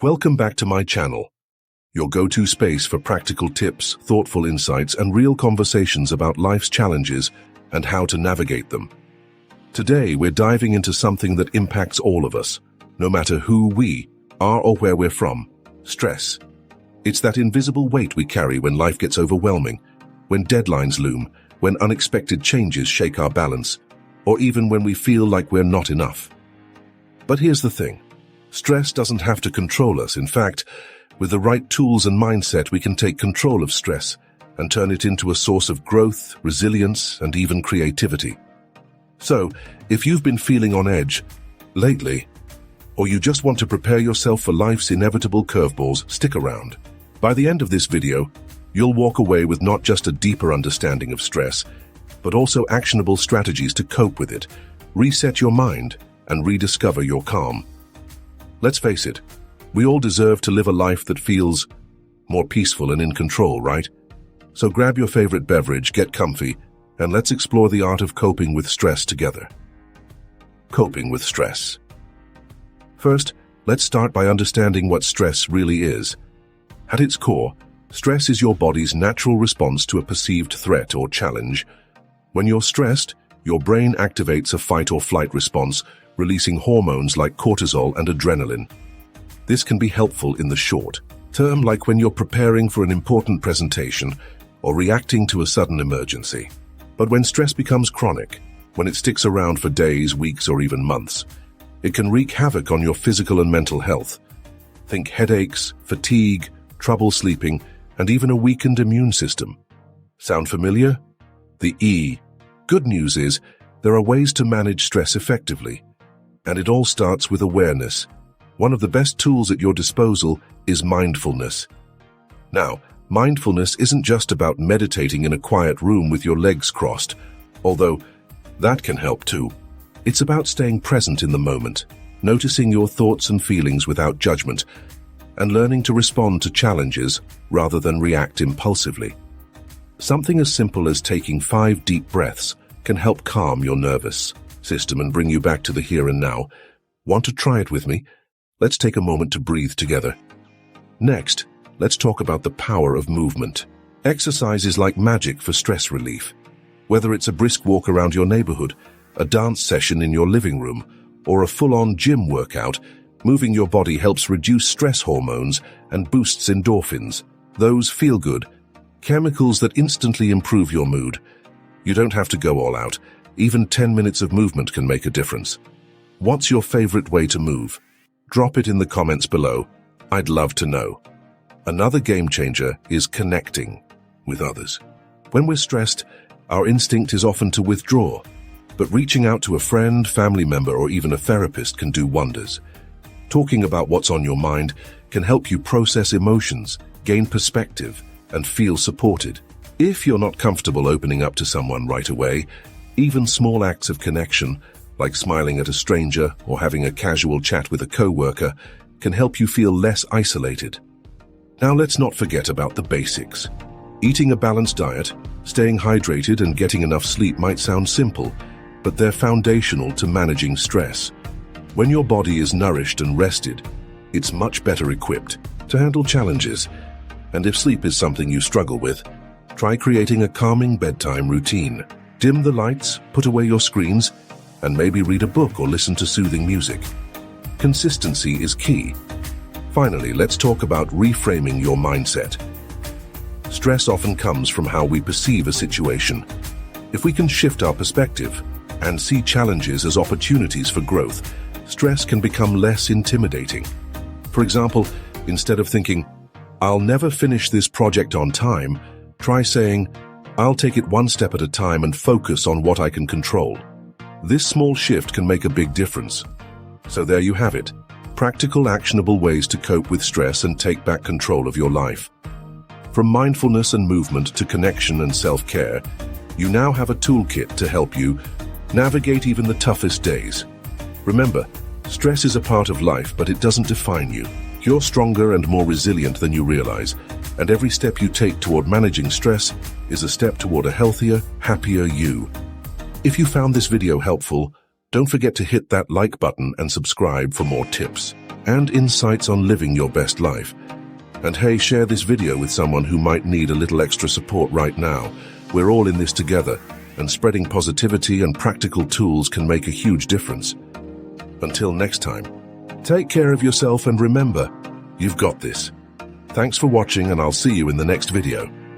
Welcome back to my channel, your go-to space for practical tips, thoughtful insights, and real conversations about life's challenges and how to navigate them. Today, we're diving into something that impacts all of us, no matter who we are or where we're from: stress. It's that invisible weight we carry when life gets overwhelming, when deadlines loom, when unexpected changes shake our balance, or even when we feel like we're not enough. But here's the thing. Stress doesn't have to control us. In fact, with the right tools and mindset, we can take control of stress and turn it into a source of growth, resilience, and even creativity. So, if you've been feeling on edge lately, or you just want to prepare yourself for life's inevitable curveballs, stick around. By the end of this video, you'll walk away with not just a deeper understanding of stress, but also actionable strategies to cope with it, reset your mind, and rediscover your calm. Let's face it, we all deserve to live a life that feels more peaceful and in control, right? So grab your favorite beverage, get comfy, and let's explore the art of coping with stress together. Coping with stress. First, let's start by understanding what stress really is. At its core, stress is your body's natural response to a perceived threat or challenge. When you're stressed, your brain activates a fight or flight response, releasing hormones like cortisol and adrenaline. This can be helpful in the short term, like when you're preparing for an important presentation or reacting to a sudden emergency. But when stress becomes chronic, when it sticks around for days, weeks, or even months, it can wreak havoc on your physical and mental health. Think headaches, fatigue, trouble sleeping, and even a weakened immune system. Sound familiar? The E. Good news is, there are ways to manage stress effectively. And it all starts with awareness. One of the best tools at your disposal is mindfulness. Now, mindfulness isn't just about meditating in a quiet room with your legs crossed, although that can help too. It's about staying present in the moment, noticing your thoughts and feelings without judgment, and learning to respond to challenges rather than react impulsively. Something as simple as taking 5 deep breaths can help calm your nervous system and bring you back to the here and now. Want to try it with me? Let's take a moment to breathe together. Next, let's talk about the power of movement. Exercise is like magic for stress relief. Whether it's a brisk walk around your neighborhood, a dance session in your living room, or a full-on gym workout, moving your body helps reduce stress hormones and boosts endorphins, those feel-good chemicals that instantly improve your mood. You don't have to go all out. Even 10 minutes of movement can make a difference. What's your favorite way to move? Drop it in the comments below. I'd love to know. Another game changer is connecting with others. When we're stressed, our instinct is often to withdraw, but reaching out to a friend, family member, or even a therapist can do wonders. Talking about what's on your mind can help you process emotions, gain perspective, and feel supported. If you're not comfortable opening up to someone right away, even small acts of connection, like smiling at a stranger or having a casual chat with a coworker, can help you feel less isolated. Now let's not forget about the basics. Eating a balanced diet, staying hydrated, and getting enough sleep might sound simple, but they're foundational to managing stress. When your body is nourished and rested, it's much better equipped to handle challenges. And if sleep is something you struggle with, try creating a calming bedtime routine. Dim the lights, put away your screens, and maybe read a book or listen to soothing music. Consistency is key. Finally, let's talk about reframing your mindset. Stress often comes from how we perceive a situation. If we can shift our perspective and see challenges as opportunities for growth, stress can become less intimidating. For example, instead of thinking, "I'll never finish this project on time," try saying, "I'll take it one step at a time and focus on what I can control." This small shift can make a big difference. So there you have it. Practical, actionable ways to cope with stress and take back control of your life. From mindfulness and movement to connection and self-care, you now have a toolkit to help you navigate even the toughest days. Remember, stress is a part of life, but it doesn't define you. You're stronger and more resilient than you realize, and every step you take toward managing stress is a step toward a healthier, happier you. If you found this video helpful, don't forget to hit that like button and subscribe for more tips. and insights on living your best life. And hey, share this video with someone who might need a little extra support right now. We're all in this together, and spreading positivity and practical tools can make a huge difference. Until next time, take care of yourself and remember, you've got this. Thanks for watching, and I'll see you in the next video.